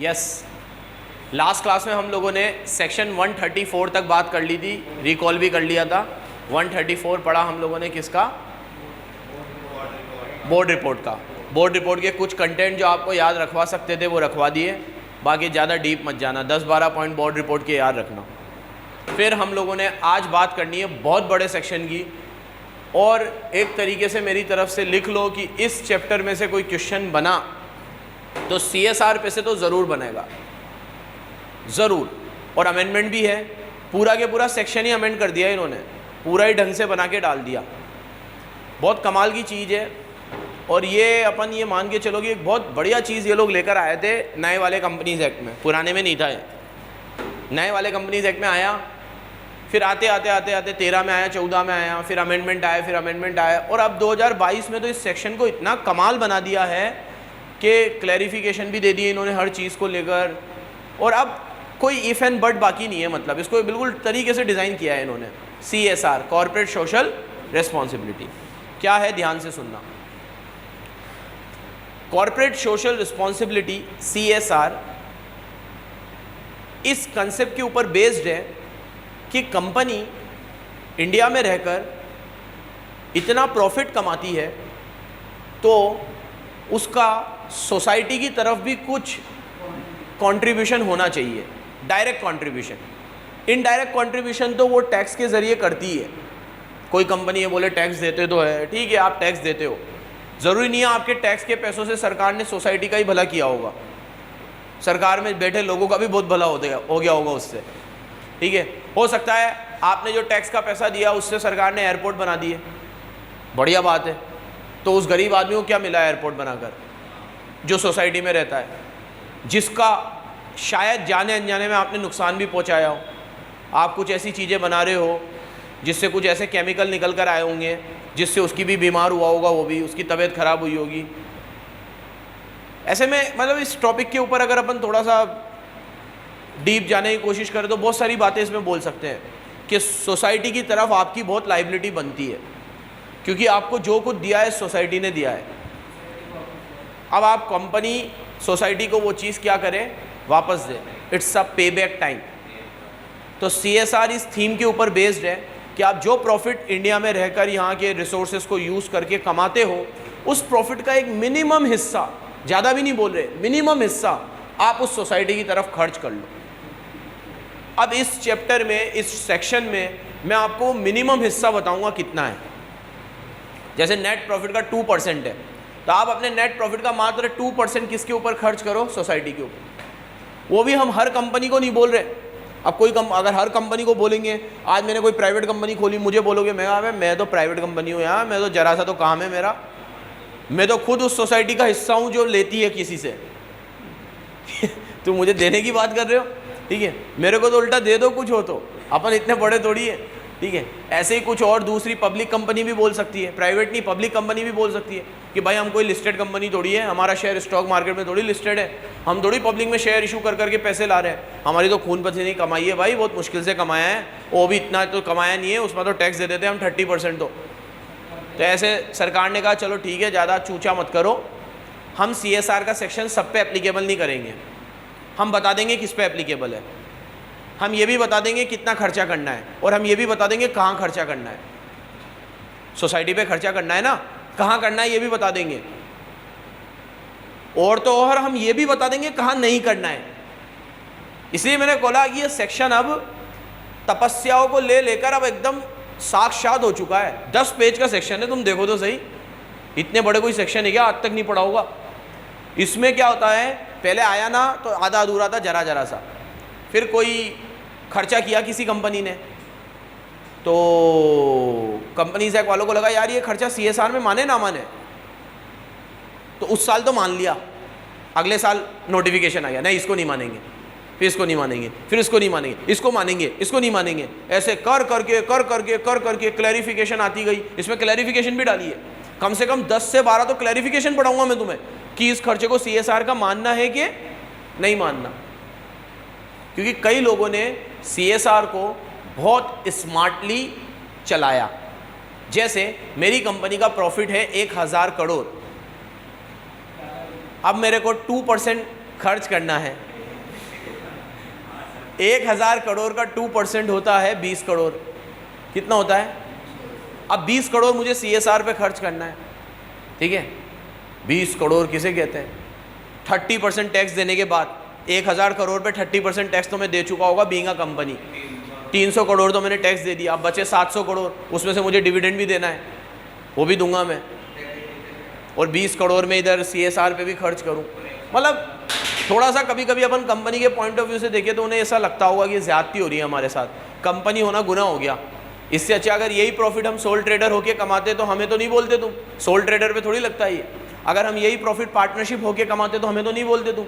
Yes, last class में हम लोगों ने सेक्शन 134 तक बात कर ली थी, रिकॉल भी कर लिया था। 134 पढ़ा हम लोगों ने किसका? बोर्ड रिपोर्ट का। बोर्ड रिपोर्ट के कुछ कंटेंट जो आपको याद रखवा सकते थे वो रखवा दिए, बाकी ज़्यादा डीप मत जाना, 10-12 पॉइंट बोर्ड रिपोर्ट के याद रखना। फिर हम लोगों ने आज बात करनी है बहुत बड़े सेक्शन की, और एक तरीके से मेरी तरफ से लिख लो कि इस चैप्टर में से कोई क्वेश्चन बना तो CSR पे से तो ज़रूर बनेगा, ज़रूर। और अमेंडमेंट भी है, पूरा के पूरा सेक्शन ही अमेंड कर दिया इन्होंने, पूरा ही ढंग से बना के डाल दिया। बहुत कमाल की चीज़ है। और ये अपन ये मान के चलो कि एक बहुत बढ़िया चीज़ ये लोग लेकर आए थे नए वाले कंपनीज़ एक्ट में, पुराने में नहीं था ये। नए वाले कंपनीज़ एक्ट में आया, फिर आते आते आते आते 13 में आया, 14 में आया, फिर अमेंडमेंट आया, फिर अमेंडमेंट आया, और अब 2022 में तो इस सेक्शन को इतना कमाल बना दिया है कि क्लैरिफिकेशन भी दे दिए इन्होंने हर चीज़ को लेकर। और अब कोई इफ़ एंड बट बाकी नहीं है, मतलब इसको बिल्कुल तरीके से डिज़ाइन किया है इन्होंने। CSR, कॉर्पोरेट सोशल रिस्पॉन्सिबिलिटी, क्या है ध्यान से सुनना। कॉर्पोरेट सोशल रिस्पॉन्सिबिलिटी CSR इस कंसेप्ट के ऊपर बेस्ड है कि कंपनी इंडिया में रहकर इतना प्रॉफिट कमाती है तो उसका सोसाइटी की तरफ भी कुछ कंट्रीब्यूशन होना चाहिए, डायरेक्ट कंट्रीब्यूशन। इनडायरेक्ट कंट्रीब्यूशन तो वो टैक्स के ज़रिए करती है। कोई कंपनी है बोले टैक्स देते तो है, ठीक है आप टैक्स देते हो, ज़रूरी नहीं है आपके टैक्स के पैसों से सरकार ने सोसाइटी का ही भला किया होगा, सरकार में बैठे लोगों का भी बहुत भला हो गया होगा उससे, ठीक है। हो सकता है आपने जो टैक्स का पैसा दिया उससे सरकार ने एयरपोर्ट बना दिए, बढ़िया बात है, तो उस गरीब आदमी को क्या मिला एयरपोर्ट बनाकर? जो सोसाइटी में रहता है, जिसका शायद जाने अनजाने में आपने नुकसान भी पहुंचाया हो। आप कुछ ऐसी चीज़ें बना रहे हो जिससे कुछ ऐसे केमिकल निकल कर आए होंगे जिससे उसकी भी बीमार हुआ होगा, वो भी उसकी तबीयत खराब हुई होगी। ऐसे में मतलब इस टॉपिक के ऊपर अगर अपन थोड़ा सा डीप जाने की कोशिश करें तो बहुत सारी बातें इसमें बोल सकते हैं कि सोसाइटी की तरफ आपकी बहुत लायबिलिटी बनती है, क्योंकि आपको जो कुछ दिया है सोसाइटी ने दिया है। अब आप कंपनी सोसाइटी को वो चीज़ क्या करें? वापस दे। इट्स अ पे बैक टाइम। तो CSR इस थीम के ऊपर बेस्ड है कि आप जो प्रॉफिट इंडिया में रहकर यहाँ के रिसोर्सेज को यूज़ करके कमाते हो, उस प्रॉफिट का एक मिनिमम हिस्सा, ज़्यादा भी नहीं बोल रहे, मिनिमम हिस्सा आप उस सोसाइटी की तरफ खर्च कर लो। अब इस चैप्टर में, इस सेक्शन में मैं आपको मिनिमम हिस्सा बताऊंगा कितना है। जैसे नेट प्रॉफिट का 2% है, तो आप अपने नेट प्रॉफिट का मात्र 2% किसके ऊपर खर्च करो? सोसाइटी के ऊपर। वो भी हम हर कंपनी को नहीं बोल रहे। अब कोई अगर हर कंपनी को बोलेंगे, आज मैंने कोई प्राइवेट कंपनी खोली, मुझे बोलोगे मैं तो प्राइवेट कंपनी हूँ यार, मैं तो जरा सा तो काम है मेरा, मैं तो खुद उस सोसाइटी का हिस्सा हूँ जो लेती है किसी से तो मुझे देने की बात कर रहे हो, ठीक है, मेरे को तो उल्टा दे दो कुछ हो तो, अपन इतने बड़े थोड़ी है, ठीक है। ऐसे ही कुछ और दूसरी पब्लिक कंपनी भी बोल सकती है, प्राइवेट नहीं पब्लिक कंपनी भी बोल सकती है कि भाई हम कोई लिस्टेड कंपनी थोड़ी है, हमारा शेयर स्टॉक मार्केट में थोड़ी लिस्टेड है, हम थोड़ी पब्लिक में शेयर इशू कर करके पैसे ला रहे हैं, हमारी तो खून पसीने कमाई है भाई, बहुत मुश्किल से कमाया है, वो भी इतना तो कमाया नहीं है, उसमें तो टैक्स दे देते हैं हम 30%। तो ऐसे सरकार ने कहा चलो ठीक है, ज़्यादा चूचा मत करो, हम CSR का सेक्शन सब पे एप्लीकेबल नहीं करेंगे, हम बता देंगे किस पे एप्लीकेबल है, हम ये भी बता देंगे कितना खर्चा करना है, और हम ये भी बता देंगे कहाँ खर्चा करना है। सोसाइटी पे खर्चा करना है ना, कहाँ करना है ये भी बता देंगे, और तो और हम ये भी बता देंगे कहाँ नहीं करना है। इसलिए मैंने बोला कि ये सेक्शन अब तपस्याओं को लेकर अब एकदम साक्षात हो चुका है। 10 पेज का सेक्शन है, तुम देखो तो सही, इतने बड़े कोई सेक्शन है क्या? आज तक नहीं पढ़ा होगा। इसमें क्या होता है, पहले आया ना तो आधा अधूरा था, जरा जरा सा, फिर कोई खर्चा किया किसी कंपनी ने, तो कंपनी से वालों को लगा यार ये खर्चा CSR में माने ना माने, तो उस साल तो मान लिया, अगले साल नोटिफिकेशन आ गया नहीं इसको नहीं मानेंगे, फिर इसको नहीं मानेंगे, फिर इसको नहीं मानेंगे, इसको मानेंगे, इसको नहीं मानेंगे, ऐसे कर करके क्लैरिफिकेशन आती गई। इसमें क्लैरिफिकेशन भी डाली है, कम से कम 10 से 12 तो क्लैरिफिकेशन पढ़ाऊंगा मैं तुम्हें कि इस खर्चे को CSR का मानना है कि नहीं मानना। क्योंकि कई लोगों ने CSR को बहुत स्मार्टली चलाया। जैसे मेरी कंपनी का प्रॉफिट है 1000 करोड़, अब मेरे को 2% खर्च करना है 1000 करोड़ का 2% होता है 20 करोड़। कितना होता है? अब 20 करोड़ मुझे CSR पे खर्च करना है, ठीक है। 20 करोड़ किसे कहते हैं? 30% टैक्स देने के बाद 1000 करोड़ पे 30% टैक्स तो मैं दे चुका होगा बीइंग अ कंपनी। 300 करोड़ तो मैंने टैक्स दे दिया, अब बचे 700 करोड़, उसमें से मुझे डिविडेंड भी देना है, वो भी दूंगा मैं। और 20 करोड़ में इधर CSR पे भी खर्च करूं। मतलब थोड़ा सा कभी कभी अपन कंपनी के पॉइंट ऑफ व्यू से देखें तो उन्हें ऐसा लगता होगा कि ज़्यादती हो रही है हमारे साथ, कंपनी होना गुनाह हो गया। इससे अच्छा अगर यही प्रॉफिट हम सोल ट्रेडर होके कमाते तो हमें तो नहीं बोलते तुम, सोल ट्रेडर पे थोड़ी लगता है ये। अगर हम यही प्रॉफिट पार्टनरशिप होके कमाते तो हमें तो नहीं बोलते तुम।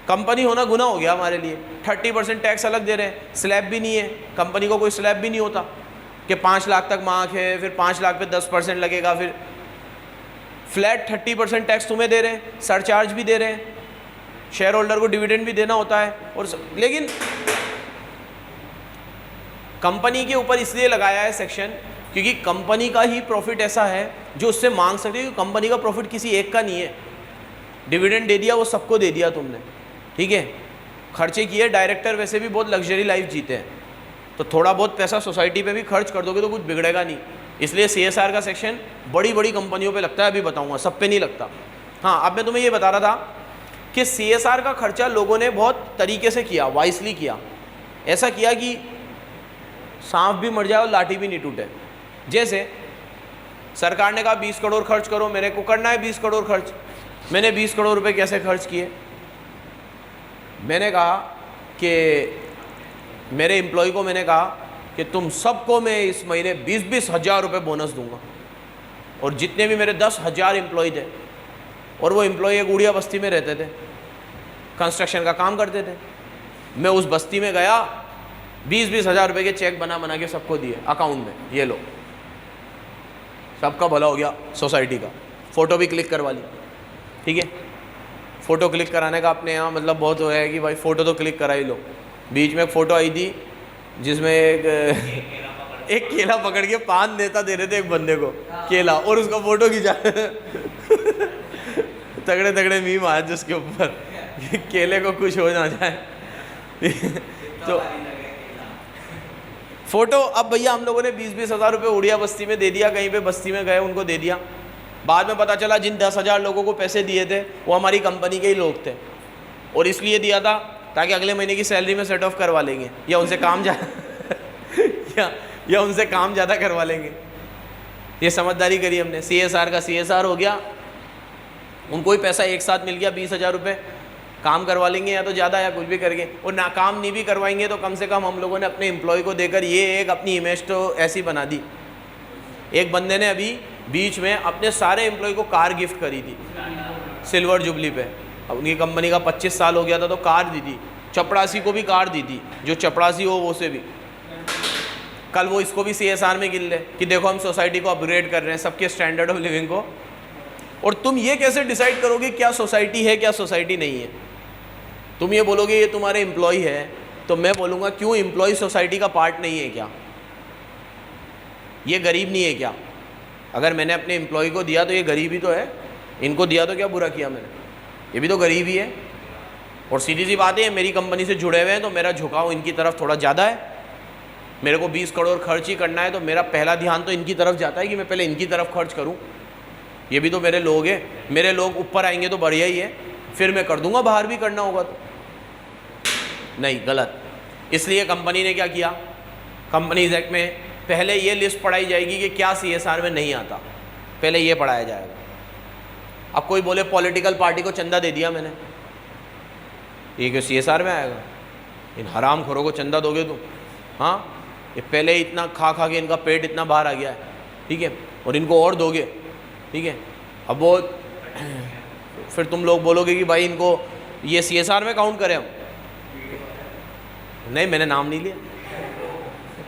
कंपनी होना गुनाह हो गया हमारे लिए। 30% टैक्स अलग दे रहे हैं, स्लैब भी नहीं है, कंपनी को कोई स्लैब भी नहीं होता कि 5 लाख तक मार्क है, फिर 5 लाख पे 10% लगेगा, फिर फ्लैट 30% टैक्स तुम्हें दे रहे हैं, सरचार्ज भी दे रहे हैं, शेयर होल्डर को डिविडेंड भी देना होता है। और लेकिन कंपनी के ऊपर इसलिए लगाया है सेक्शन क्योंकि कंपनी का ही प्रॉफिट ऐसा है जो उससे मांग सकते हैं। कंपनी का प्रॉफिट किसी एक का नहीं है। डिविडेंड दे दिया वो सबको दे दिया तुमने, ठीक है। खर्चे किए, डायरेक्टर वैसे भी बहुत लग्जरी लाइफ जीते हैं, तो थोड़ा बहुत पैसा सोसाइटी पे भी खर्च कर दोगे तो कुछ बिगड़ेगा नहीं। इसलिए CSR का सेक्शन बड़ी बड़ी कंपनियों पे लगता है, अभी बताऊंगा, सब पे नहीं लगता। हाँ, अब मैं तुम्हें ये बता रहा था कि CSR का खर्चा लोगों ने बहुत तरीके से किया, वाइसली किया। ऐसा किया कि सांप भी मर जाए और लाठी भी नहीं टूटे। जैसे सरकार ने कहा 20 करोड़ खर्च करो, मेरे को करना है 20 करोड़ खर्च। मैंने 20 करोड़ रुपए कैसे खर्च किए? मैंने कहा कि मेरे एम्प्लॉय को मैंने कहा कि तुम सबको मैं इस महीने 20-20 हज़ार रुपये बोनस दूंगा। और जितने भी मेरे 10,000 एम्प्लॉय थे, और वो एम्प्लॉय एक उड़िया बस्ती में रहते थे, कंस्ट्रक्शन का काम करते थे, मैं उस बस्ती में गया, 20-20 हज़ार रुपये के चेक बना के सबको दिए अकाउंट में, ये लो, सबका भला हो गया सोसाइटी का। फ़ोटो भी क्लिक करवा ली, ठीक है। फ़ोटो क्लिक कराने का अपने यहाँ मतलब बहुत वो है कि भाई फ़ोटो तो क्लिक करा ही लो। बीच में एक फ़ोटो आई थी जिसमें एक केला पकड़ के 5 नेता दे रहे थे एक बंदे को केला, और उसका फ़ोटो खींचा तगड़े तगड़े मीम आए जिसके ऊपर केले को कुछ हो ना जाए तो फ़ोटो। अब भैया हम लोगों ने 20-20 हज़ार रुपये उड़िया बस्ती में दे दिया, कहीं पे बस्ती में गए उनको दे दिया। बाद में पता चला जिन 10,000 लोगों को पैसे दिए थे वो हमारी कंपनी के ही लोग थे, और इसलिए दिया था ताकि अगले महीने की सैलरी में सेट ऑफ करवा लेंगे, या उनसे काम या उनसे काम ज़्यादा करवा लेंगे। ये समझदारी करी हमने। CSR का CSR हो गया, उनको ही पैसा एक साथ मिल गया 20,000 रुपये, काम करवा लेंगे या तो ज़्यादा या कुछ भी करके। और ना काम नहीं भी करवाएंगे तो कम से कम हम लोगों ने अपने एम्प्लॉय को देकर ये एक अपनी इमेज तो ऐसी बना दी। एक बंदे ने अभी बीच में अपने सारे एम्प्लॉय को कार गिफ्ट करी थी सिल्वर जुबली पे। अब उनकी कंपनी का 25 साल हो गया था तो कार दी थी। चपड़ासी को भी कार दी थी, जो चपड़ासी हो वो से भी। कल वो इसको भी CSR में गिन ले कि देखो हम सोसाइटी को अपग्रेड कर रहे हैं, सबके स्टैंडर्ड ऑफ लिविंग को। और तुम ये कैसे डिसाइड करोगे क्या सोसाइटी है क्या सोसाइटी नहीं है? तुम ये बोलोगे ये तुम्हारे एम्प्लॉय है, तो मैं बोलूँगा क्यों एम्प्लॉय सोसाइटी का पार्ट नहीं है क्या? ये गरीब नहीं है क्या? अगर मैंने अपने एम्प्लॉय को दिया तो ये गरीब ही तो है, इनको दिया तो क्या बुरा किया मैंने? ये भी तो गरीब ही है। और सीधी सी बात है, मेरी कंपनी से जुड़े हुए हैं तो मेरा झुकाव इनकी तरफ थोड़ा ज़्यादा है। मेरे को 20 करोड़ खर्च ही करना है तो मेरा पहला ध्यान तो इनकी तरफ जाता है कि मैं पहले इनकी तरफ खर्च करूं। ये भी तो मेरे लोग हैं, मेरे लोग ऊपर आएंगे तो बढ़िया ही है, फिर मैं कर दूंगा बाहर भी करना होगा तो। नहीं, गलत। इसलिए कंपनी ने क्या किया, कंपनीज एक्ट में पहले ये लिस्ट पढ़ाई जाएगी कि क्या CSR में नहीं आता, पहले ये पढ़ाया जाएगा। अब कोई बोले पॉलिटिकल पार्टी को चंदा दे दिया मैंने, ये क्यों CSR में आएगा? इन हराम खोरों को चंदा दोगे तुम? हाँ, ये पहले इतना खा खा के इनका पेट इतना बाहर आ गया है, ठीक है, और इनको और दोगे, ठीक है। अब वो फिर तुम लोग बोलोगे कि भाई इनको ये CSR में काउंट करें हम। नहीं, मैंने नाम नहीं लिया,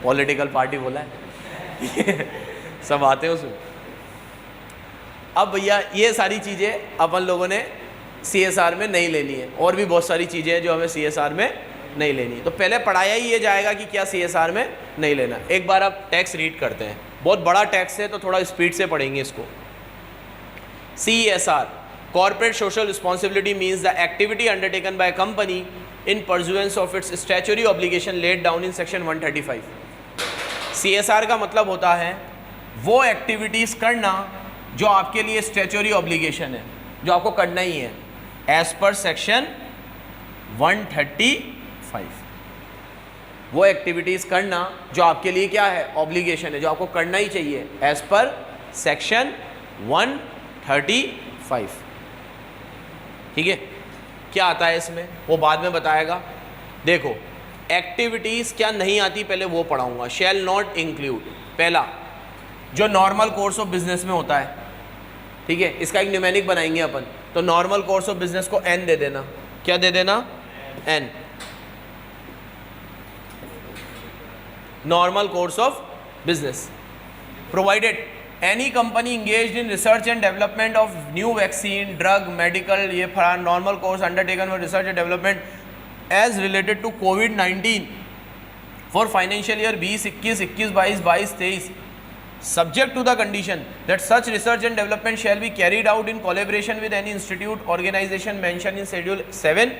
पॉलिटिकल पार्टी बोला है सब आते हैं उसमें। अब भैया ये सारी चीज़ें अपन लोगों ने CSR में नहीं लेनी है, और भी बहुत सारी चीज़ें हैं जो हमें CSR में नहीं लेनी है। तो पहले पढ़ाया ही ये जाएगा कि क्या CSR में नहीं लेना। एक बार आप टैक्स रीड करते हैं, बहुत बड़ा टैक्स है तो थोड़ा स्पीड से पढ़ेंगे इसको। CSR, Corporate Social Responsibility, means the activity undertaken by a company in pursuance of its statutory obligation laid down in section 135. CSR का मतलब होता है वो एक्टिविटीज़ करना जो आपके लिए स्टैच्यूटरी ऑब्लिगेशन है, जो आपको करना ही है एज पर सेक्शन 135। वो एक्टिविटीज़ करना जो आपके लिए क्या है, ऑब्लिगेशन है, जो आपको करना ही चाहिए एज पर सेक्शन 135। ठीक है, क्या आता है इसमें वो बाद में बताएगा। देखो एक्टिविटीज़ क्या नहीं आती पहले वो पढ़ाऊंगा। शैल नॉट इंक्लूड, पहला जो नॉर्मल कोर्स ऑफ बिजनेस में होता है, ठीक है, इसका एक न्यूमेरिक बनाएंगे अपन। तो नॉर्मल कोर्स ऑफ बिजनेस को एन दे देना, क्या दे देना, एन, normal course of business. Provided any company engaged in research and development of new vaccine, drug, medical, ये normal course undertaken for research and development as related to कोविड-19 for financial year 2021, 21, 22, 23, subject to the condition that such research and development shall be carried out in collaboration with any institute, organization mentioned in schedule 7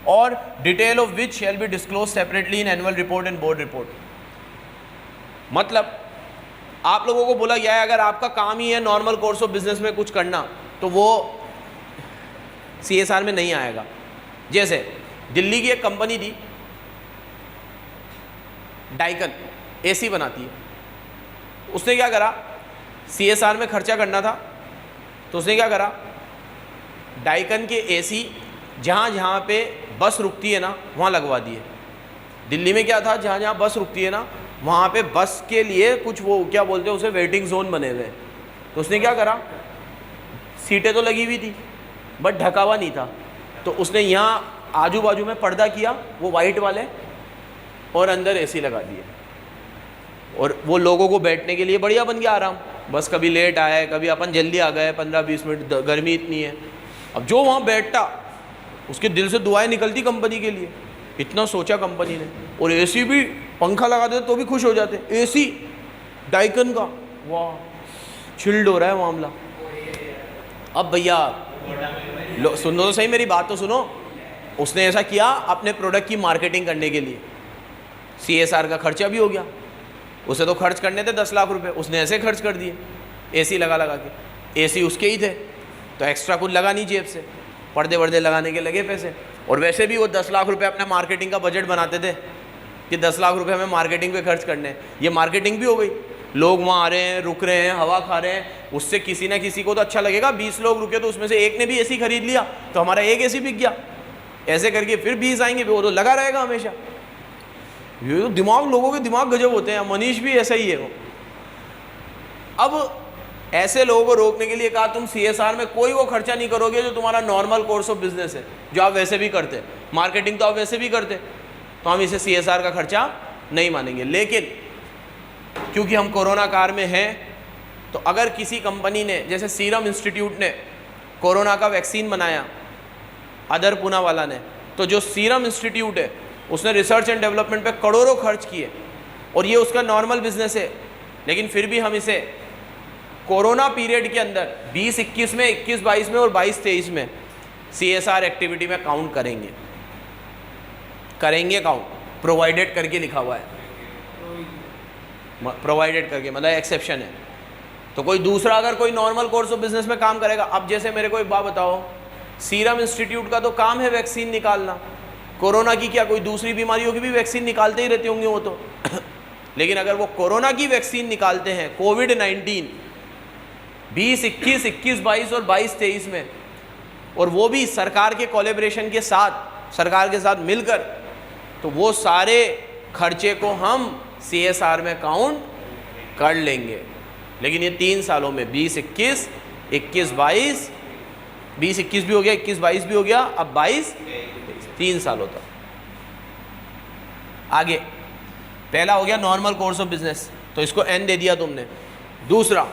or detail of which shall be disclosed separately in annual report and board report। मतलब आप लोगों को बोला गया है अगर आपका काम ही है नॉर्मल कोर्स ऑफ बिजनेस में कुछ करना तो वो CSR में नहीं आएगा। जैसे दिल्ली की एक कंपनी थी डाइकन, AC बनाती है, उसने क्या करा, CSR में खर्चा करना था तो उसने क्या करा, डाइकन के AC जहाँ जहाँ पे बस रुकती है ना वहाँ लगवा दिए। दिल्ली में क्या था, जहाँ जहाँ बस रुकती है ना वहाँ पे बस के लिए कुछ वो क्या बोलते हैं उसे, वेटिंग जोन बने हुए। तो उसने क्या करा, सीटें तो लगी हुई थी बट ढका हुआ नहीं था, तो उसने यहाँ आजू बाजू में पर्दा किया वो वाइट वाले और अंदर AC लगा दिए और वो लोगों को बैठने के लिए बढ़िया बन गया आराम। बस कभी लेट आए, कभी अपन जल्दी आ गए, 15-20 मिनट, गर्मी इतनी है। अब जो वहाँ बैठता उसके दिल से दुआएं निकलती कंपनी के लिए, इतना सोचा कंपनी ने। और AC भी, पंखा लगा देते तो भी खुश हो जाते। AC डाइकन का, वाह चिल्ड हो रहा है मामला। अब भैया सुनो तो सही, मेरी बात तो सुनो। उसने ऐसा किया अपने प्रोडक्ट की मार्केटिंग करने के लिए, CSR का खर्चा भी हो गया। उसे तो खर्च करने थे 10 लाख रुपए, उसने ऐसे खर्च कर दिए AC लगा लगा के। AC उसके ही थे तो एक्स्ट्रा कुछ लगा नहीं जेब से, पर्दे वर्दे लगाने के लगे पैसे। और वैसे भी वो 10 लाख रुपए अपने मार्केटिंग का बजट बनाते थे कि 10 लाख रुपए हमें मार्केटिंग पे खर्च करने हैं। ये मार्केटिंग भी हो गई, लोग वहाँ आ रहे हैं, रुक रहे हैं, हवा खा रहे हैं, उससे किसी ना किसी को तो अच्छा लगेगा। 20 लोग रुके तो उसमें से एक ने भी AC खरीद लिया तो हमारा एक AC बिक गया। ऐसे करके फिर 20 आएंगे, वो तो लगा रहेगा हमेशा। ये तो दिमाग, लोगों के दिमाग गजब होते हैं। मनीष भी ऐसा ही है वो। अब ऐसे लोगों को रोकने के लिए कहा तुम CSR में कोई वो खर्चा नहीं करोगे जो तुम्हारा नॉर्मल कोर्स ऑफ बिजनेस है, जो आप वैसे भी करते, मार्केटिंग तो आप वैसे भी करते, तो हम इसे CSR का खर्चा नहीं मानेंगे। लेकिन क्योंकि हम कोरोना काल में हैं तो अगर किसी कंपनी ने, जैसे सीरम इंस्टीट्यूट ने कोरोना का वैक्सीन बनाया, अदर पूना वाला ने, तो जो सीरम इंस्टीट्यूट है उसने रिसर्च एंड डेवलपमेंट पे करोड़ों खर्च किए और ये उसका नॉर्मल बिजनेस है, लेकिन फिर भी हम इसे कोरोना पीरियड के अंदर 20-21 में, 21-22 में और 22-23 में CSR एक्टिविटी में काउंट करेंगे काउंट, प्रोवाइडेड करके लिखा हुआ है, प्रोवाइडेड करके मतलब एक्सेप्शन है। तो कोई दूसरा अगर कोई नॉर्मल कोर्स ऑफ बिजनेस में काम करेगा, अब जैसे मेरे को एक बात बताओ, सीरम इंस्टीट्यूट का तो काम है वैक्सीन निकालना, कोरोना की क्या कोई दूसरी बीमारियों की भी वैक्सीन निकालते ही रहते होंगे वो तो लेकिन अगर वो कोरोना की वैक्सीन निकालते हैं कोविड-19 20-21, 21-22 और 22-23 में, और वो भी सरकार के कोलैबोरेशन के साथ, सरकार के साथ मिलकर, तो वो सारे खर्चे को हम CSR में काउंट कर लेंगे। लेकिन ये 3 सालों में 20-21, 21-22, 20-21 भी हो गया, 21-22 भी हो गया, अब 22-23, 3 सालों तक। आगे पहला हो गया नॉर्मल कोर्स ऑफ बिजनेस, तो इसको N दे दिया तुमने। दूसरा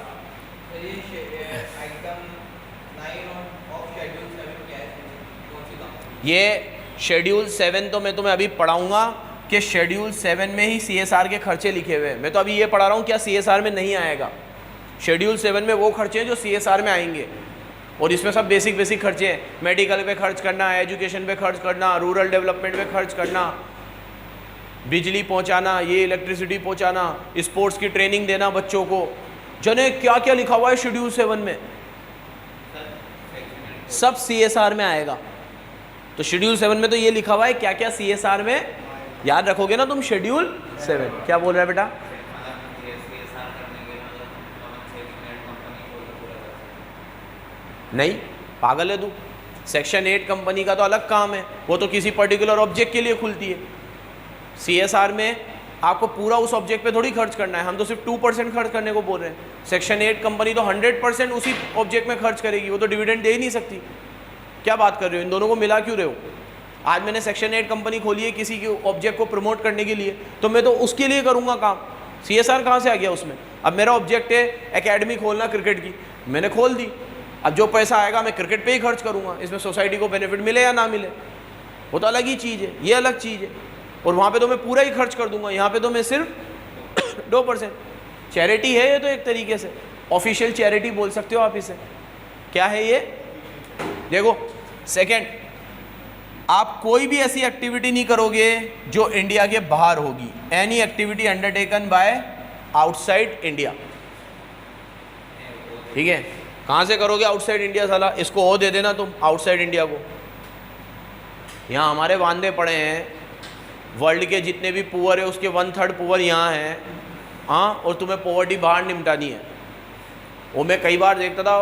ये शेड्यूल 7 तो मैं तुम्हें अभी पढ़ाऊंगा कि शेड्यूल 7 में ही CSR के खर्चे लिखे हुए हैं। मैं तो अभी ये पढ़ा रहा हूँ क्या CSR में नहीं आएगा। शेड्यूल 7 में वो खर्चे हैं जो CSR में आएंगे। और इसमें सब बेसिक बेसिक खर्चे हैं, मेडिकल पे खर्च करना, एजुकेशन पे खर्च करना, रूरल डेवलपमेंट पे खर्च करना, बिजली पहुंचाना, ये इलेक्ट्रिसिटी पहुंचाना, स्पोर्ट्स की ट्रेनिंग देना बच्चों को। जने क्या क्या लिखा हुआ है शेड्यूल 7 में, सब CSR में आएगा। तो शेड्यूल 7 में तो ये लिखा हुआ है क्या क्या CSR में, याद रखोगे ना तुम शेड्यूल 7। क्या बोल रहा है बेटा? नहीं, पागल है तू। सेक्शन 8 कंपनी का तो अलग काम है, वो तो किसी पर्टिकुलर ऑब्जेक्ट के लिए खुलती है। CSR में आपको पूरा उस ऑब्जेक्ट पे थोड़ी खर्च करना है, हम तो सिर्फ 2% खर्च करने को बोल रहे हैं। सेक्शन 8 कंपनी तो 100% उसी ऑब्जेक्ट में खर्च करेगी, वो तो डिविडेंड दे ही नहीं सकती। क्या बात कर रहे हो, इन दोनों को मिला क्यों रहे हो? आज मैंने सेक्शन 8 कंपनी खोली है किसी के ऑब्जेक्ट को प्रमोट करने के लिए, तो मैं तो उसके लिए करूँगा काम। CSR कहाँ से आ गया उसमें? अब मेरा ऑब्जेक्ट है एकेडमी खोलना क्रिकेट की, मैंने खोल दी, अब जो पैसा आएगा मैं क्रिकेट पे ही खर्च करूँगा, इसमें सोसाइटी को बेनिफिट मिले या ना मिले वो तो अलग ही चीज़ है, ये अलग चीज़ है। और वहाँ पे तो मैं पूरा ही खर्च कर दूंगा, यहाँ पे तो मैं सिर्फ 2%। चैरिटी है ये तो एक तरीके से, ऑफिशियल चैरिटी बोल सकते हो आप इसे। क्या है ये? देखो, सेकंड, आप कोई भी ऐसी एक्टिविटी नहीं करोगे जो इंडिया के बाहर होगी। Any activity undertaken by outside India, ठीक है? कहाँ से करोगे? Outside India. साला इसको ओ दे देना तुम आउटसाइड इंडिया को। यहाँ हमारे वांदे पड़े हैं, वर्ल्ड के जितने भी पुअर है उसके 1/3 पुअर यहाँ हैं, हाँ, और तुम्हें पॉवर्टी बाहर निपटानी है। वो मैं कई बार देखता था,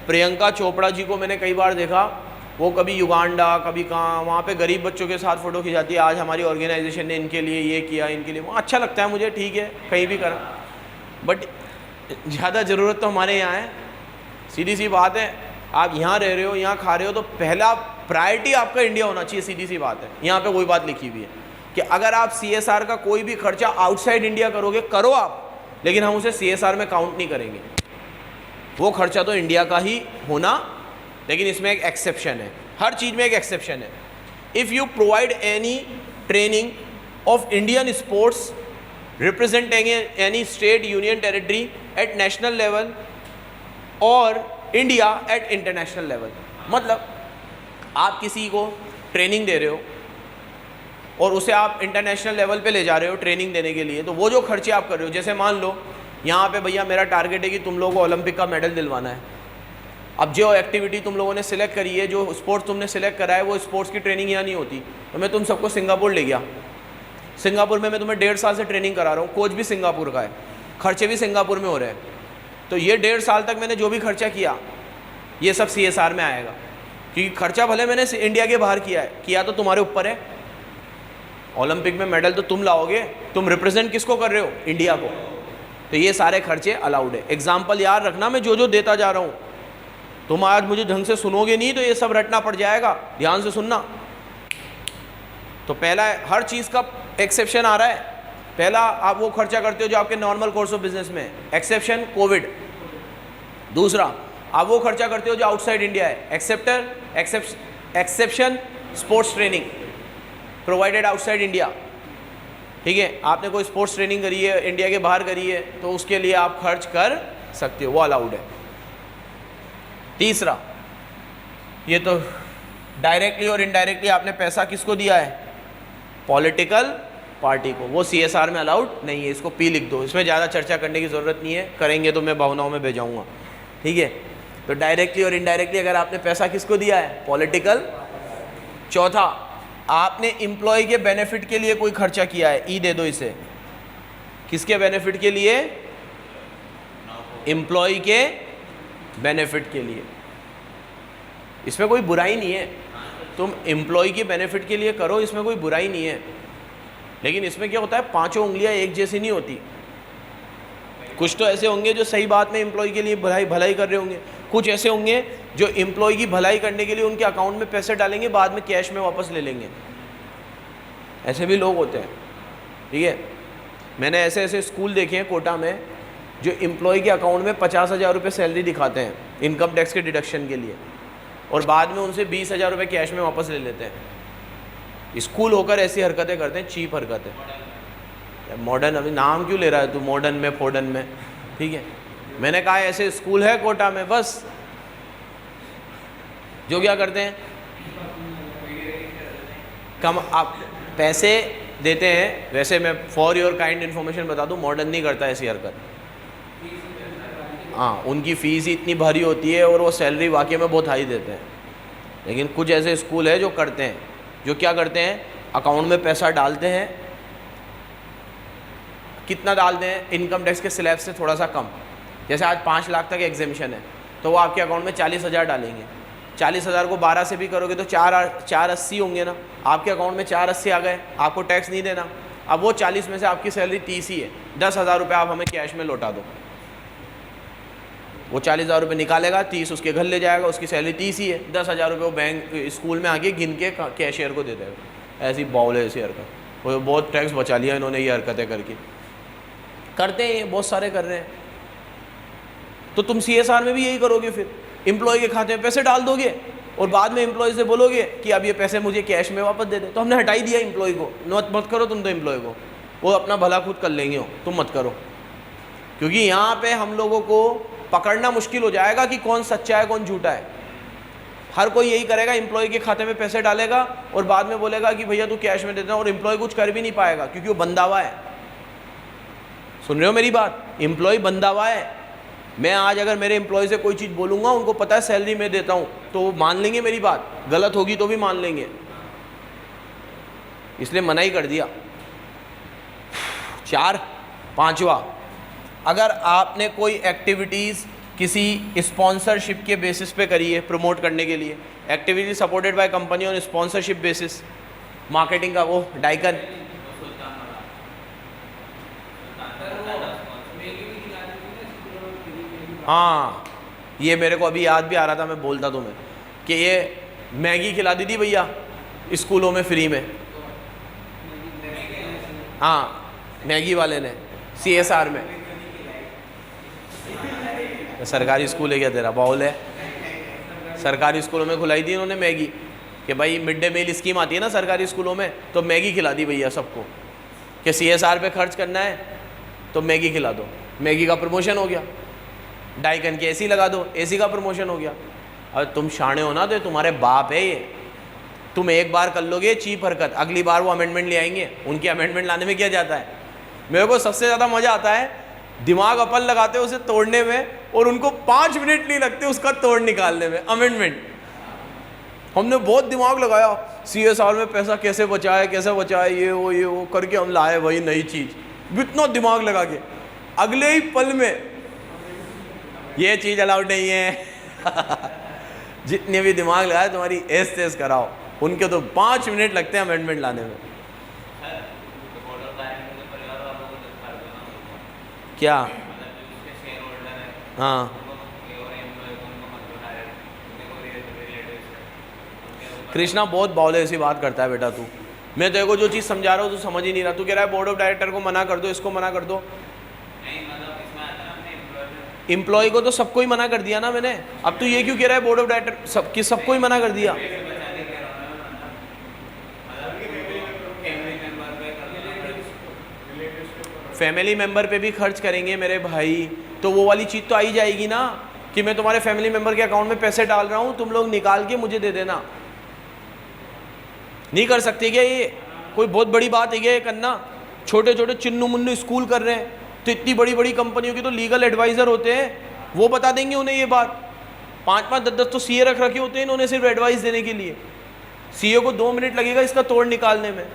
प्रियंका चोपड़ा जी को मैंने कई बार देखा, वो कभी युगांडा कभी कहाँ, वहाँ पे गरीब बच्चों के साथ फ़ोटो खिंचाती है। आज हमारी ऑर्गेनाइजेशन ने इनके लिए ये किया, इनके लिए वो। अच्छा लगता है मुझे, ठीक है, कहीं भी करा, बट ज़्यादा ज़रूरत तो हमारे यहाँ है। सीधी सी बात है, आप यहाँ रह रहे हो, यहाँ खा रहे हो, तो पहला प्रायोरिटी आपका इंडिया होना चाहिए। सीधी सी बात है, यहाँ पे वही बात लिखी हुई है कि अगर आप CSR का कोई भी खर्चा आउटसाइड इंडिया करोगे, करो आप, लेकिन हम उसे CSR में काउंट नहीं करेंगे। वो खर्चा तो इंडिया का ही होना, लेकिन इसमें एक एक्सेप्शन है, हर चीज़ में एक एक्सेप्शन है। If you provide any training of Indian sports representing any state union territory at national level और इंडिया एट इंटरनेशनल लेवल, मतलब आप किसी को ट्रेनिंग दे रहे हो और उसे आप इंटरनेशनल लेवल पे ले जा रहे हो ट्रेनिंग देने के लिए, तो वो जो खर्चे आप कर रहे हो, जैसे मान लो यहाँ पे भैया मेरा टारगेट है कि तुम लोगों को ओलंपिक का मेडल दिलवाना है। अब जो एक्टिविटी तुम लोगों ने सिलेक्ट करी है, जो स्पोर्ट्स तुमने सिलेक्ट करा है, वो स्पोर्ट्स की ट्रेनिंग यहाँ नहीं होती, तो मैं तुम सबको सिंगापुर ले गया। सिंगापुर में मैं तुम्हें 1.5 साल से ट्रेनिंग करा रहा हूँ, कोच भी सिंगापुर का है, खर्चे भी सिंगापुर में हो रहे हैं। तो ये 1.5 साल तक मैंने जो भी खर्चा किया, ये सब CSR में आएगा, क्योंकि खर्चा भले मैंने इंडिया के बाहर किया है, किया तो तुम्हारे ऊपर है। ओलंपिक में मेडल तो तुम लाओगे, तुम रिप्रेजेंट किसको कर रहे हो? इंडिया को। तो ये सारे खर्चे अलाउड है। एग्जाम्पल याद रखना, मैं जो जो देता जा रहा हूँ, तुम आज मुझे ढंग से सुनोगे नहीं तो ये सब रटना पड़ जाएगा, ध्यान से सुनना। तो पहला, हर चीज़ का एक्सेप्शन आ रहा है। पहला, आप वो खर्चा करते हो जो आपके नॉर्मल कोर्स ऑफ बिजनेस में है, एक्सेप्शन कोविड। दूसरा, आप वो खर्चा करते हो जो आउटसाइड इंडिया है, exception sports training provided outside India, ठीक है? आपने कोई स्पोर्ट्स ट्रेनिंग करी है, इंडिया के बाहर करी है, तो उसके लिए आप खर्च कर सकते हो, वो अलाउड है। तीसरा, ये तो डायरेक्टली और इनडायरेक्टली आपने पैसा किसको दिया है? पॉलिटिकल पार्टी को, वो CSR में अलाउड नहीं है। इसको P लिख दो, इसमें ज़्यादा चर्चा करने की ज़रूरत नहीं है, करेंगे तो मैं भावनाओं में बह जाऊँगा, ठीक है? तो डायरेक्टली और इनडायरेक्टली अगर आपने पैसा किसको दिया है? पॉलिटिकल। चौथा, आपने एम्प्लॉय के बेनिफिट के लिए कोई खर्चा किया है, E दे दो इसे। किसके बेनिफिट के लिए? एम्प्लॉय के बेनिफिट के लिए। इसमें कोई बुराई नहीं है, तुम एम्प्लॉय के बेनिफिट के लिए करो, इसमें कोई बुराई नहीं है। लेकिन इसमें क्या होता है, पांचों उंगलियां एक जैसी नहीं होती। कुछ तो ऐसे होंगे जो सही बात में एम्प्लॉय के लिए भलाई कर रहे होंगे, कुछ ऐसे होंगे जो एम्प्लॉय की भलाई करने के लिए उनके अकाउंट में पैसे डालेंगे, बाद में कैश में वापस ले लेंगे। ऐसे भी लोग होते हैं, ठीक है? मैंने ऐसे ऐसे स्कूल देखे हैं कोटा में, जो एम्प्लॉय के अकाउंट में 50,000 रुपये सैलरी दिखाते हैं इनकम टैक्स के डिडक्शन के लिए, और बाद में उनसे 20,000 रुपये कैश में वापस ले लेते हैं। स्कूल होकर ऐसी हरकतें करते हैं, चीप हरकतें। मॉडर्न, अभी नाम क्यों ले रहा है तू मॉडर्न में, फोडन में, ठीक है? मैंने कहा ऐसे स्कूल है कोटा में, बस जो क्या करते हैं, कम आप पैसे देते हैं। वैसे मैं फॉर योर काइंड इन्फॉर्मेशन बता दूं, मॉडर्न नहीं करता ऐसी हरकत। हाँ, उनकी फ़ीस ही इतनी भारी होती है और वो सैलरी वाकई में बहुत हाई देते हैं। लेकिन कुछ ऐसे स्कूल है जो करते हैं, जो क्या करते हैं, अकाउंट में पैसा डालते हैं। कितना डालते हैं, इनकम टैक्स के स्लैब से थोड़ा सा कम। जैसे आज 5 लाख तक एग्जेम्पशन है, तो वो आपके अकाउंट में 40,000 डालेंगे। 40,000 को 12 से भी करोगे तो 480 होंगे ना। आपके अकाउंट में 480 आ गए, आपको टैक्स नहीं देना। अब वो 40 में से आपकी सैलरी 30 ही है, 10,000 रुपये आप हमें कैश में लौटा दो। वो 40,000 रुपये निकालेगा, 30 उसके घर ले जाएगा, उसकी सैलरी 30 ही है। 10,000 रुपये वो बैंक स्कूल में आके गिन के कैशियर को दे देगा। ऐसी बाउल है ऐसी हरकत। वो बहुत टैक्स बचा लिया इन्होंने ये हरकतें करके। करते हैं, बहुत सारे कर रहे हैं। तो तुम CSR में भी यही करोगे, फिर एम्प्लॉय के खाते में पैसे डाल दोगे और बाद में एम्प्लॉय से बोलोगे कि अब ये पैसे मुझे कैश में वापस दे दे। तो हमने हटा ही दिया एम्प्लॉय को। मत करो तुम तो एम्प्लॉय को, वो अपना भला खुद कर लेंगे, हो तुम मत करो। क्योंकि यहाँ पे हम लोगों को पकड़ना मुश्किल हो जाएगा कि कौन सच्चा है कौन झूठा है। हर कोई यही करेगा, एम्प्लॉय के खाते में पैसे डालेगा और बाद में बोलेगा कि भैया तू कैश में देता, और एम्प्लॉय कुछ कर भी नहीं पाएगा क्योंकि वो बंधा हुआ है। सुन रहे हो मेरी बात? एम्प्लॉय बंधा हुआ है। मैं आज अगर मेरे एम्प्लॉय से कोई चीज़ बोलूँगा, उनको पता है सैलरी मैं देता हूँ, तो वो मान लेंगे मेरी बात, गलत होगी तो भी मान लेंगे, इसलिए मना ही कर दिया। 5वां, अगर आपने कोई एक्टिविटीज़ किसी स्पॉन्सरशिप के बेसिस पे करी है प्रमोट करने के लिए, activity supported by company on sponsorship basis, marketing का वो डाइकन, हाँ ये मेरे को अभी याद भी आ रहा था, मैं बोलता तुम्हें कि ये मैगी खिला दी थी भैया स्कूलों में फ्री में। हाँ, मैगी वाले ने CSR में। सरकारी स्कूल है क्या तेरा? बाउल है। सरकारी स्कूलों में खिलाई थी इन्होंने मैगी कि भाई मिड डे मील स्कीम आती है ना सरकारी स्कूलों में, तो मैगी खिला दी भैया सबको कि CSR पे खर्च करना है तो मैगी खिला दो। मैगी का प्रमोशन हो गया। डाइकन की AC लगा दो, AC का प्रमोशन हो गया। और तुम शाणे हो ना, तो तुम्हारे बाप है ये। तुम एक बार कर लोगे चीप हरकत, अगली बार वो अमेंडमेंट ले आएंगे। उनके अमेंडमेंट लाने में क्या जाता है? मेरे को सबसे ज़्यादा मज़ा आता है दिमाग अपन लगाते हैं उसे तोड़ने में, और उनको 5 मिनट नहीं लगते उसका तोड़ निकालने में। अमेंडमेंट हमने बहुत दिमाग लगाया, CSR में पैसा कैसे बचाए ये वो करके हम लाए वही नई चीज़। इतना दिमाग लगा के अगले ही पल में ये चीज़ अलाउड नहीं है। जितने भी दिमाग लगाए तुम्हारी तेज कराओ, उनके तो 5 मिनट लगते हैं अमेंडमेंट लाने में। क्या? हाँ, कृष्णा बहुत बावले ऐसी बात करता है बेटा तू। मैं तेरे को जो चीज़ समझा रहा हूँ तू समझ ही नहीं रहा। तू कह रहा है बोर्ड ऑफ डायरेक्टर को मना कर दो, इसको मना कर दो। एम्प्लॉय को तो सबको ही मना कर दिया ना मैंने। अब तू ये क्यों कह रहा है बोर्ड ऑफ डायरेक्टर सबको ही मना कर दिया? फैमिली मेंबर पे भी खर्च करेंगे मेरे भाई, तो वो वाली चीज़ तो आई जाएगी ना कि मैं तुम्हारे फैमिली मेंबर के अकाउंट में पैसे डाल रहा हूँ, तुम लोग निकाल के मुझे दे देना। नहीं कर सकते क्या? ये कोई बहुत बड़ी बात है क्या ये करना? छोटे छोटे चिन्नू मुन्नू स्कूल कर रहे हैं, तो इतनी बड़ी बड़ी कंपनियों के तो लीगल एडवाइज़र होते हैं, वो बता देंगे उन्हें ये बात। 5-5 10-10 तो CA रख रखे होते हैं इन्होंने सिर्फ एडवाइस देने के लिए। CA को 2 मिनट लगेगा इसका तोड़ निकालने में।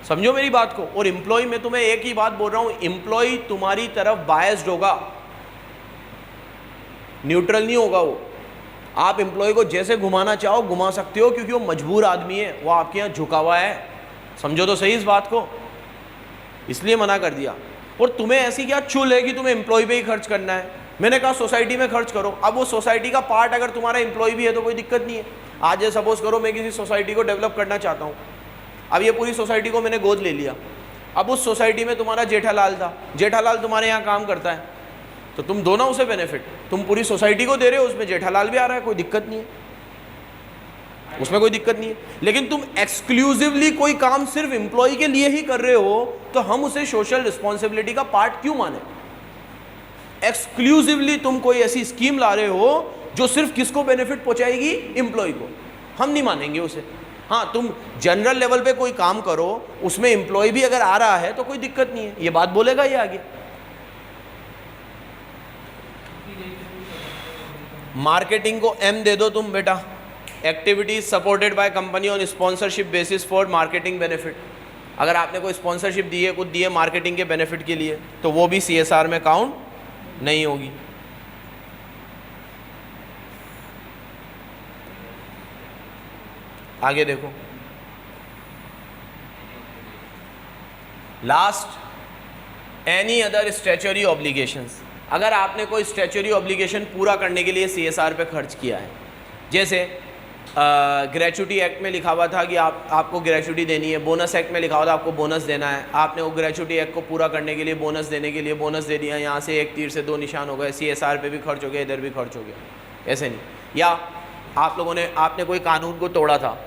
समझो मेरी बात को। और एम्प्लॉय, मैं तुम्हें एक ही बात बोल रहा हूँ, एम्प्लॉय तुम्हारी तरफ बायस्ड होगा, न्यूट्रल नहीं होगा वो। आप एम्प्लॉय को जैसे घुमाना चाहो घुमा सकते हो, क्योंकि वो मजबूर आदमी है, वो आपके यहाँ झुका हुआ है। समझो तो सही इस बात को, इसलिए मना कर दिया। और तुम्हें ऐसी क्या चुल है कि तुम्हें एम्प्लॉय पे ही खर्च करना है? मैंने कहा सोसाइटी में खर्च करो। अब वो सोसाइटी का पार्ट अगर तुम्हारा एम्प्लॉय भी है तो कोई दिक्कत नहीं है। आज ये सपोज करो मैं किसी सोसाइटी को डेवलप करना चाहता हूँ, अब ये पूरी सोसाइटी को मैंने गोद ले लिया। अब उस सोसाइटी में तुम्हारा जेठालाल था, जेठालाल तुम्हारे यहाँ काम करता है, तो तुम दो ना उसे बेनिफिट। तुम पूरी सोसाइटी को दे रहे हो, उसमें जेठालाल भी आ रहा है, कोई दिक्कत नहीं है, उसमें कोई दिक्कत नहीं है। लेकिन तुम एक्सक्लूसिवली कोई काम सिर्फ एम्प्लॉय के लिए ही कर रहे हो, तो हम उसे सोशल रिस्पॉन्सिबिलिटी का पार्ट क्यों माने? एक्सक्लूसिवली तुम कोई ऐसी स्कीम ला रहे हो जो सिर्फ किसको बेनिफिट पहुंचाएगी? एम्प्लॉय को। हम नहीं मानेंगे उसे। हाँ, तुम जनरल लेवल पे कोई काम करो, उसमें एम्प्लॉय भी अगर आ रहा है तो कोई दिक्कत नहीं है, ये बात बोलेगा ये आगे। मार्केटिंग को एम दे दो तुम बेटा, activities supported by company on sponsorship basis for marketing benefit. अगर आपने कोई स्पॉन्सरशिप दी है, कुछ दी है मार्केटिंग के बेनिफिट के लिए, तो वो भी CSR में काउंट नहीं होगी। आगे देखो, last, any other statutory obligations. अगर आपने कोई स्टैच्यूटरी ऑब्लिगेशन पूरा करने के लिए CSR पे खर्च किया है, जैसे ग्रेचुटी एक्ट में लिखा हुआ था कि आपको ग्रेचुटी देनी है, बोनस एक्ट में लिखा हुआ था आपको बोनस देना है, आपने वो ग्रेचुटी एक्ट को पूरा करने के लिए, बोनस देने के लिए बोनस दे दिया, यहाँ से एक तीर से दो निशान हो गए, CSR पे भी खर्च हो गया, इधर भी खर्च हो गया। ऐसे नहीं। या आप लोगों ने, आपने कोई कानून को तोड़ा था,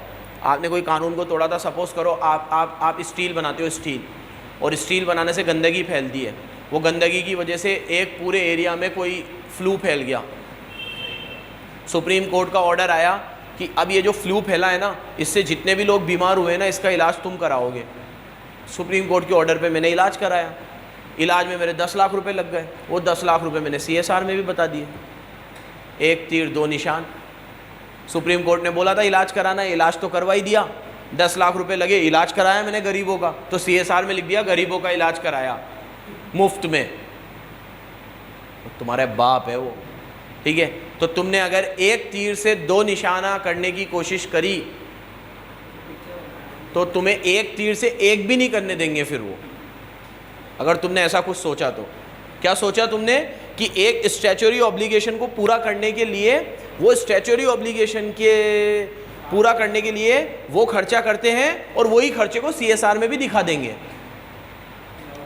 आपने कोई कानून को तोड़ा था, सपोज़ करो आप स्टील बनाते हो, स्टील, और स्टील बनाने से गंदगी फैलती है, वो गंदगी की वजह से एक पूरे एरिया में कोई फ्लू फैल गया, सुप्रीम कोर्ट का ऑर्डर आया कि अब ये जो फ्लू फैला है ना, इससे जितने भी लोग बीमार हुए ना, इसका इलाज तुम कराओगे। सुप्रीम कोर्ट के ऑर्डर पे मैंने इलाज कराया, इलाज में मेरे 10 लाख रुपए लग गए, वो 10 लाख रुपए मैंने CSR में भी बता दिए, एक तीर दो निशान। सुप्रीम कोर्ट ने बोला था इलाज कराना है, इलाज तो करवा ही दिया, 10 लाख रुपए लगे, इलाज कराया मैंने गरीबों का, तो CSR में लिख दिया गरीबों का इलाज कराया मुफ्त में। तुम्हारे बाप है वो, ठीक है। तो तुमने अगर एक तीर से दो निशाना करने की कोशिश करी तो तुम्हें एक तीर से एक भी नहीं करने देंगे फिर वो, अगर तुमने ऐसा कुछ सोचा तो। क्या सोचा तुमने कि एक स्टैच्यूटरी ऑब्लिगेशन को पूरा करने के लिए, वो स्टैच्यूटरी ऑब्लिगेशन के पूरा करने के लिए वो खर्चा करते हैं और वही खर्चे को CSR में भी दिखा देंगे।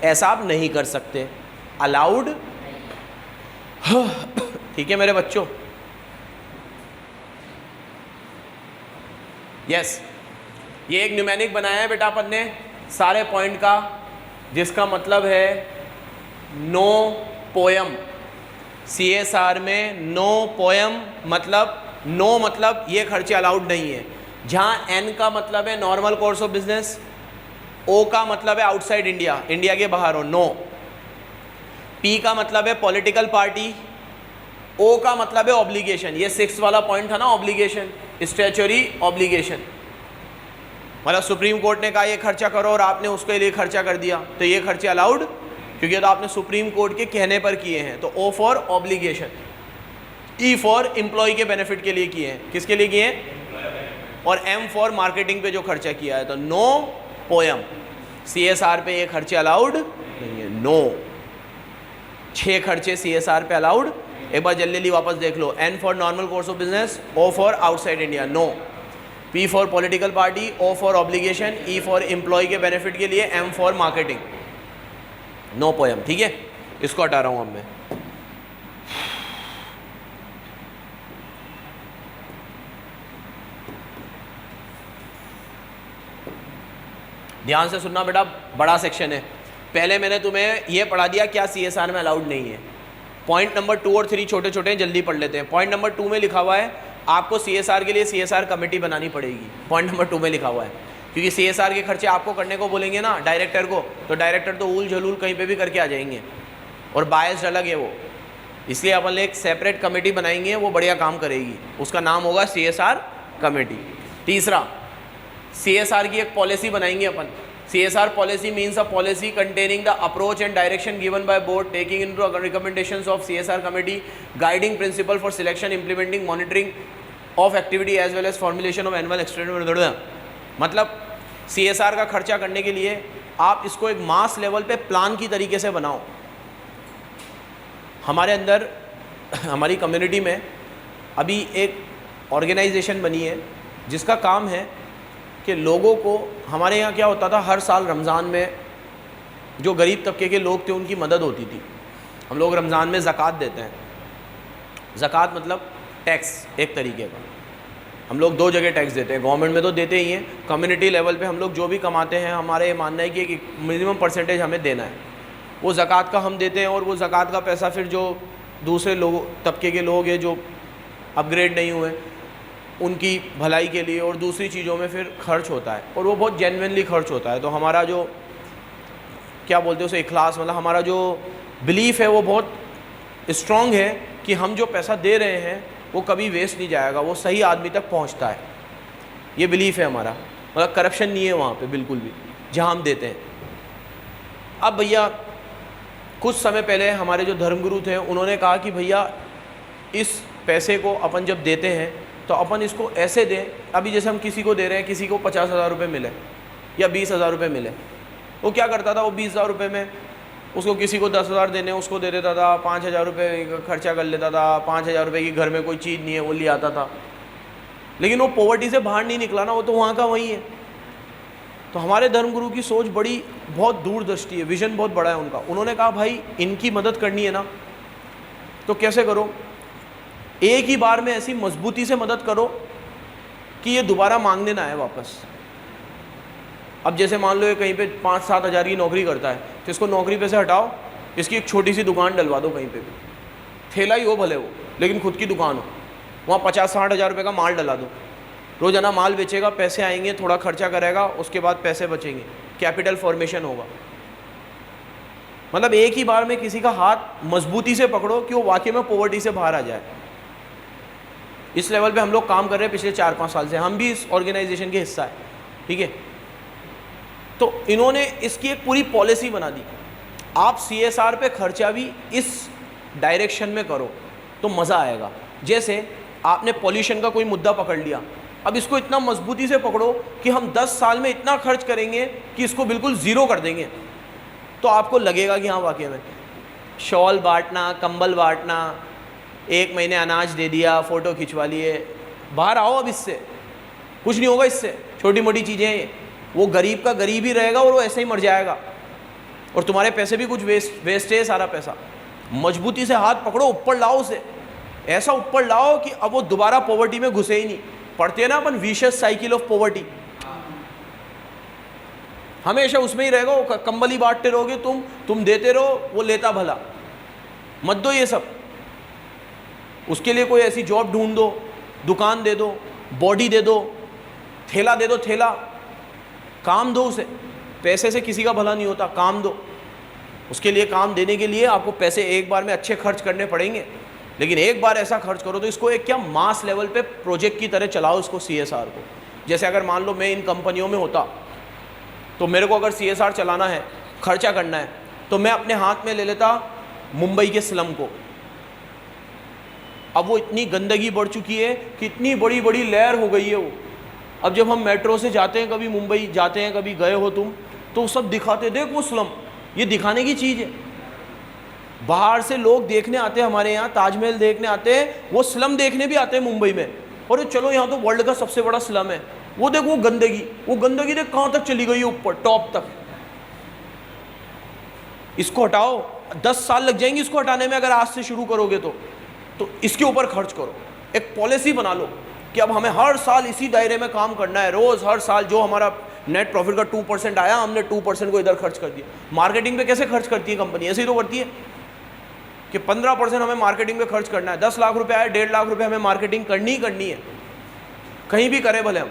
ऐसा आप नहीं कर सकते, अलाउड। ठीक है मेरे बच्चों, यस। ये एक न्यूमेरिक बनाया है बेटा अपन ने सारे पॉइंट का, जिसका मतलब है नो पोयम। CSR में नो पोयम मतलब, नो मतलब ये खर्चे अलाउड नहीं है। जहाँ N का मतलब है normal course of business, O का मतलब है आउटसाइड इंडिया, इंडिया के बाहर हो, नो। P का मतलब है पॉलिटिकल पार्टी, O का मतलब है ऑब्लिगेशन। ये 6 वाला पॉइंट था ना, ऑब्लिगेशन, स्टैच्यूटरी ऑब्लिगेशन। मतलब सुप्रीम कोर्ट ने कहा ये खर्चा करो और आपने उसके लिए खर्चा कर दिया, तो ये खर्चे अलाउड, क्योंकि तो आपने सुप्रीम कोर्ट के कहने पर किए हैं। तो O for obligation, E for employ के बेनिफिट के लिए किए हैं। किसके लिए किए हैं? और M फॉर मार्केटिंग पे जो खर्चा किया है। तो नो पोयम, CSR पे ये खर्चे अलाउड नहीं है, नो। 6 खर्चे CSR पे अलाउड। एक बार जल्दी वापस देख लो। N for normal course of business, O for outside India, no. P for political party, O for obligation, E for employ के बेनिफिट के लिए, M for marketing, no poem. ठीक है, इसको हटा रहा हूं अब मैं। ध्यान से सुनना बेटा, बड़ा सेक्शन है। पहले मैंने तुम्हें यह पढ़ा दिया क्या CSR में अलाउड नहीं है। पॉइंट नंबर 2 और 3 छोटे छोटे जल्दी पढ़ लेते हैं। पॉइंट नंबर 2 में लिखा हुआ है आपको CSR के लिए CSR कमेटी बनानी पड़ेगी। पॉइंट नंबर 2 में लिखा हुआ है, क्योंकि CSR के खर्चे आपको करने को बोलेंगे ना डायरेक्टर को, तो डायरेक्टर तो ऊल झलूल कहीं पे भी करके आ जाएंगे, और बायस्ड अलग है वो। इसलिए अपन एक सेपरेट कमेटी बनाएंगे, वो बढ़िया काम करेगी, उसका नाम होगा CSR कमेटी। तीसरा, CSR की एक पॉलिसी बनाएंगे अपन। CSR policy means a policy containing the approach and direction given by board, taking into recommendations of CSR committee, guiding principle for selection, implementing, monitoring of activity as well as formulation of annual external। मतलब CSR का खर्चा करने के लिए आप इसको एक mass level पे प्लान की तरीके से बनाओ। हमारे अंदर, हमारी कम्युनिटी में अभी एक ऑर्गेनाइजेशन बनी है जिसका काम है कि लोगों को, हमारे यहाँ क्या होता था, हर साल रमज़ान में जो गरीब तबके के लोग थे उनकी मदद होती थी। हम लोग रमज़ान में ज़कात देते हैं। ज़कात मतलब टैक्स एक तरीके का। हम लोग 2 जगह टैक्स देते हैं, गवर्नमेंट में तो देते ही हैं, कम्युनिटी लेवल पे हम लोग जो भी कमाते हैं, हमारे ये मानना है कि एक मिनिमम परसेंटेज हमें देना है, वो ज़कात का हम देते हैं। और वो ज़कात का पैसा फिर जो दूसरे लोग, तबके के लोग हैं, जो अपग्रेड नहीं हुए, उनकी भलाई के लिए और दूसरी चीज़ों में फिर खर्च होता है, और वो बहुत जेन्युइनली खर्च होता है। तो हमारा जो क्या बोलते हैं उसे इखलास, मतलब हमारा जो बिलीफ है वो बहुत स्ट्रॉन्ग है कि हम जो पैसा दे रहे हैं वो कभी वेस्ट नहीं जाएगा, वो सही आदमी तक पहुंचता है। ये बिलीफ है हमारा, मतलब करप्शन नहीं है वहाँ पे बिल्कुल भी जहाँ हम देते हैं। अब भैया कुछ समय पहले हमारे जो धर्मगुरु थे उन्होंने कहा कि भैया इस पैसे को अपन जब देते हैं तो अपन इसको ऐसे दें, अभी जैसे हम किसी को दे रहे हैं, किसी को 50,000 रुपये मिले या 20,000 रुपये मिले, वो क्या करता था, वो 20,000 रुपये में उसको किसी को 10,000 देने उसको दे देता था, 5,000 रुपये का खर्चा कर लेता था, 5,000 रुपये की घर में कोई चीज़ नहीं है वो ले आता था, लेकिन वो पॉवर्टी से बाहर नहीं निकला ना, वो तो वहाँ का वही है। तो हमारे धर्मगुरु की सोच बड़ी बहुत दूरदृष्टि है, विजन बहुत बड़ा है उनका। उन्होंने कहा भाई इनकी मदद करनी है ना तो कैसे करो, एक ही बार में ऐसी मजबूती से मदद करो कि ये दोबारा मांगने ना आए वापस। अब जैसे मान लो ये कहीं पे 5-7 हज़ार की नौकरी करता है तो इसको नौकरी पे से हटाओ, इसकी एक छोटी सी दुकान डलवा दो कहीं पे भी, ठेला ही हो भले वो, लेकिन खुद की दुकान हो, वहाँ 50-60 हज़ार रुपये का माल डला दो, रोज़ाना माल बेचेगा, पैसे आएंगे, थोड़ा खर्चा करेगा, उसके बाद पैसे बचेंगे, कैपिटल फॉर्मेशन होगा। मतलब एक ही बार में किसी का हाथ मजबूती से पकड़ो कि वो वाकई में पॉवर्टी से बाहर आ जाए। इस लेवल पे हम लोग काम कर रहे हैं पिछले 4-5 साल से, हम भी इस ऑर्गेनाइजेशन के हिस्सा है, ठीक है। तो इन्होंने इसकी एक पूरी पॉलिसी बना दी, आप CSR पे खर्चा भी इस डायरेक्शन में करो तो मज़ा आएगा। जैसे आपने पॉल्यूशन का कोई मुद्दा पकड़ लिया, अब इसको इतना मजबूती से पकड़ो कि हम 10 साल में इतना खर्च करेंगे कि इसको बिल्कुल ज़ीरो कर देंगे, तो आपको लगेगा कि हाँ वाकई में शॉल बांटना, कंबल बांटना, 1 महीने अनाज दे दिया, फ़ोटो खिंचवा लिए, बाहर आओ, अब इससे कुछ नहीं होगा, इससे छोटी मोटी चीज़ें हैं। वो गरीब का गरीब ही रहेगा और वो ऐसे ही मर जाएगा, और तुम्हारे पैसे भी कुछ वेस्ट है सारा पैसा। मजबूती से हाथ पकड़ो, ऊपर लाओ उसे, ऐसा ऊपर लाओ कि अब वो दोबारा पॉवर्टी में घुसे ही नहीं। पढ़ते हैं ना अपन विशियस साइकिल ऑफ पॉवर्टी, हमेशा उसमें ही रहेगा। वो कंबल ही बांटते रहोगे तुम देते रहो, वो लेता भला। मत दो ये सब, उसके लिए कोई ऐसी जॉब ढूंढ दो, दुकान दे दो, बॉडी दे दो, ठेला दे दो, ठेला, काम दो उसे। पैसे से किसी का भला नहीं होता, काम दो। उसके लिए काम देने के लिए आपको पैसे एक बार में अच्छे खर्च करने पड़ेंगे, लेकिन एक बार ऐसा खर्च करो तो इसको एक क्या मास लेवल पे प्रोजेक्ट की तरह चलाओ इसको, CSR को। जैसे अगर मान लो मैं इन कंपनियों में होता तो मेरे को अगर CSR चलाना है, खर्चा करना है, तो मैं अपने हाथ में ले लेता मुंबई के स्लम को। अब वो इतनी गंदगी बढ़ चुकी है कि इतनी बड़ी बड़ी लहर हो गई है वो। अब जब हम मेट्रो से जाते हैं, कभी मुंबई जाते हैं, कभी गए हो तुम, तो सब दिखाते, देख वो स्लम, ये दिखाने की चीज़ है। बाहर से लोग देखने आते हैं हमारे यहाँ, ताजमहल देखने आते हैं, वो स्लम देखने भी आते हैं मुंबई में, और चलो यहाँ तो वर्ल्ड का सबसे बड़ा स्लम है, वो देख वो गंदगी देख कहाँ तक चली गई है, ऊपर टॉप तक। इसको हटाओ, 10 साल लग जाएंगे इसको हटाने में अगर आज से शुरू करोगे तो इसके ऊपर खर्च करो। एक पॉलिसी बना लो कि अब हमें हर साल इसी दायरे में काम करना है, रोज़ हर साल जो हमारा नेट प्रॉफिट का 2% आया, हमने 2% को इधर खर्च कर दिया। मार्केटिंग पे कैसे खर्च करती है कंपनी, ऐसे ही तो करती है कि 15% हमें मार्केटिंग पे खर्च करना है। 10 लाख रुपए आए, 1.5 लाख रुपए हमें मार्केटिंग करनी ही करनी है, कहीं भी करें भले हम,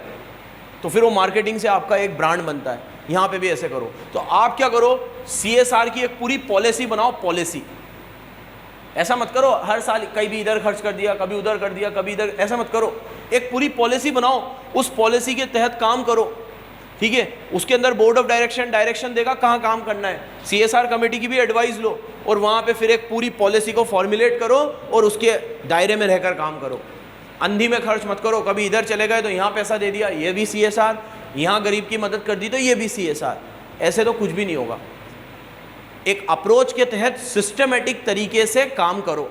तो फिर वो मार्केटिंग से आपका एक ब्रांड बनता है। यहाँ पे भी ऐसे करो। तो आप क्या करो, CSR की एक पूरी पॉलिसी बनाओ, पॉलिसी। ऐसा मत करो हर साल कभी इधर खर्च कर दिया, कभी उधर कर दिया, कभी इधर, ऐसा मत करो। एक पूरी पॉलिसी बनाओ, उस पॉलिसी के तहत काम करो, ठीक है। उसके अंदर बोर्ड ऑफ डायरेक्शन देगा कहाँ काम करना है, CSR कमेटी की भी एडवाइस लो, और वहाँ पे फिर एक पूरी पॉलिसी को फॉर्मुलेट करो और उसके दायरे में रहकर काम करो। अंधी में खर्च मत करो, कभी इधर चले गए तो यहाँ पैसा दे दिया, ये भी CSR, यहाँ गरीब की मदद कर दी तो ये भी CSR, ऐसे तो कुछ भी नहीं होगा। एक अप्रोच के तहत सिस्टमेटिक तरीके से काम करो,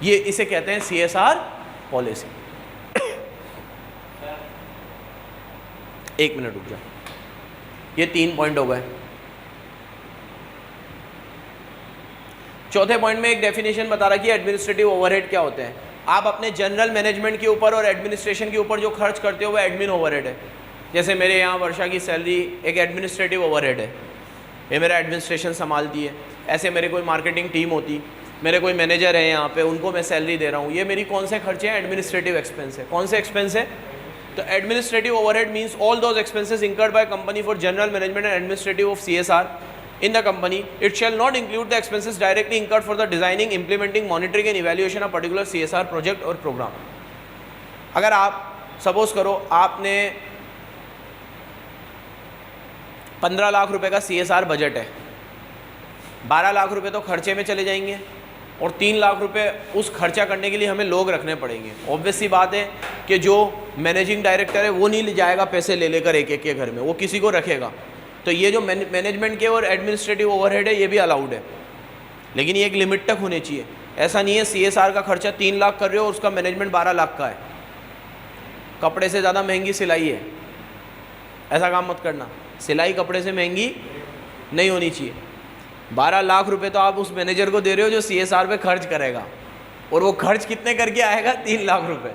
ये इसे कहते हैं CSR पॉलिसी। 1 मिनट रुक जाओ, ये 3 पॉइंट हो गए। चौथे पॉइंट में एक डेफिनेशन बता रहा कि एडमिनिस्ट्रेटिव ओवरहेड क्या होते हैं। आप अपने जनरल मैनेजमेंट के ऊपर और एडमिनिस्ट्रेशन के ऊपर जो खर्च करते हो वो एडमिन ओवरहेड है। जैसे मेरे यहाँ वर्षा की सैलरी एक एडमिनिस्ट्रेटिव ओवरहेड है, ये मेरा एडमिनिस्ट्रेशन संभालती है। ऐसे मेरे कोई मार्केटिंग टीम होती, मेरे कोई मैनेजर है यहाँ पे, उनको मैं सैलरी दे रहा हूँ, ये मेरी कौन से खर्चे हैं? एडमिनिस्ट्रेटिव एक्सपेंस है। कौन से एक्सपेंस है? तो administrative overhead means all those expenses incurred by company for general management and administrative of CSR in the company. It shall not include the expenses directly incurred for the designing, implementing, monitoring and evaluation of particular CSR project और program. अगर आप suppose करो आपने 15 लाख रुपए का CSR budget है, 12 लाख रुपए तो खर्चे में चले जाएंगे और 3 लाख रुपए उस खर्चा करने के लिए हमें लोग रखने पड़ेंगे। ऑब्वियस सी बात है कि जो मैनेजिंग डायरेक्टर है वो नहीं ले जाएगा पैसे ले लेकर एक एक के घर में, वो किसी को रखेगा। तो ये जो मैनेजमेंट के और एडमिनिस्ट्रेटिव ओवरहेड है ये भी अलाउड है, लेकिन ये एक लिमिट तक होने चाहिए। ऐसा नहीं है CSR का खर्चा 3 लाख कर रहे हो और उसका मैनेजमेंट 12 लाख का है, कपड़े से ज़्यादा महंगी सिलाई है, ऐसा काम मत करना। सिलाई कपड़े से महंगी नहीं होनी चाहिए। 12 लाख रुपए तो आप उस मैनेजर को दे रहे हो जो CSR पे खर्च करेगा, और वो खर्च कितने करके आएगा? 3 लाख रुपए।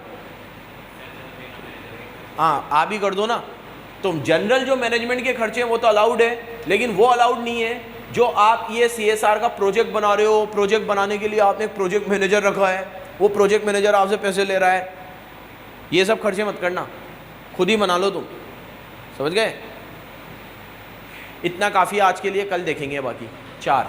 हाँ, आप ही कर दो ना। तो जनरल जो मैनेजमेंट के खर्चे हैं वो तो अलाउड है, लेकिन वो अलाउड नहीं है जो आप ये CSR का प्रोजेक्ट बना रहे हो, प्रोजेक्ट बनाने के लिए आपने एक प्रोजेक्ट मैनेजर रखा है, वो प्रोजेक्ट मैनेजर आपसे पैसे ले रहा है, ये सब खर्चे मत करना, खुद ही बना लो तुम। समझ गए? इतना काफ़ी आज के लिए, कल देखेंगे बाकी 4।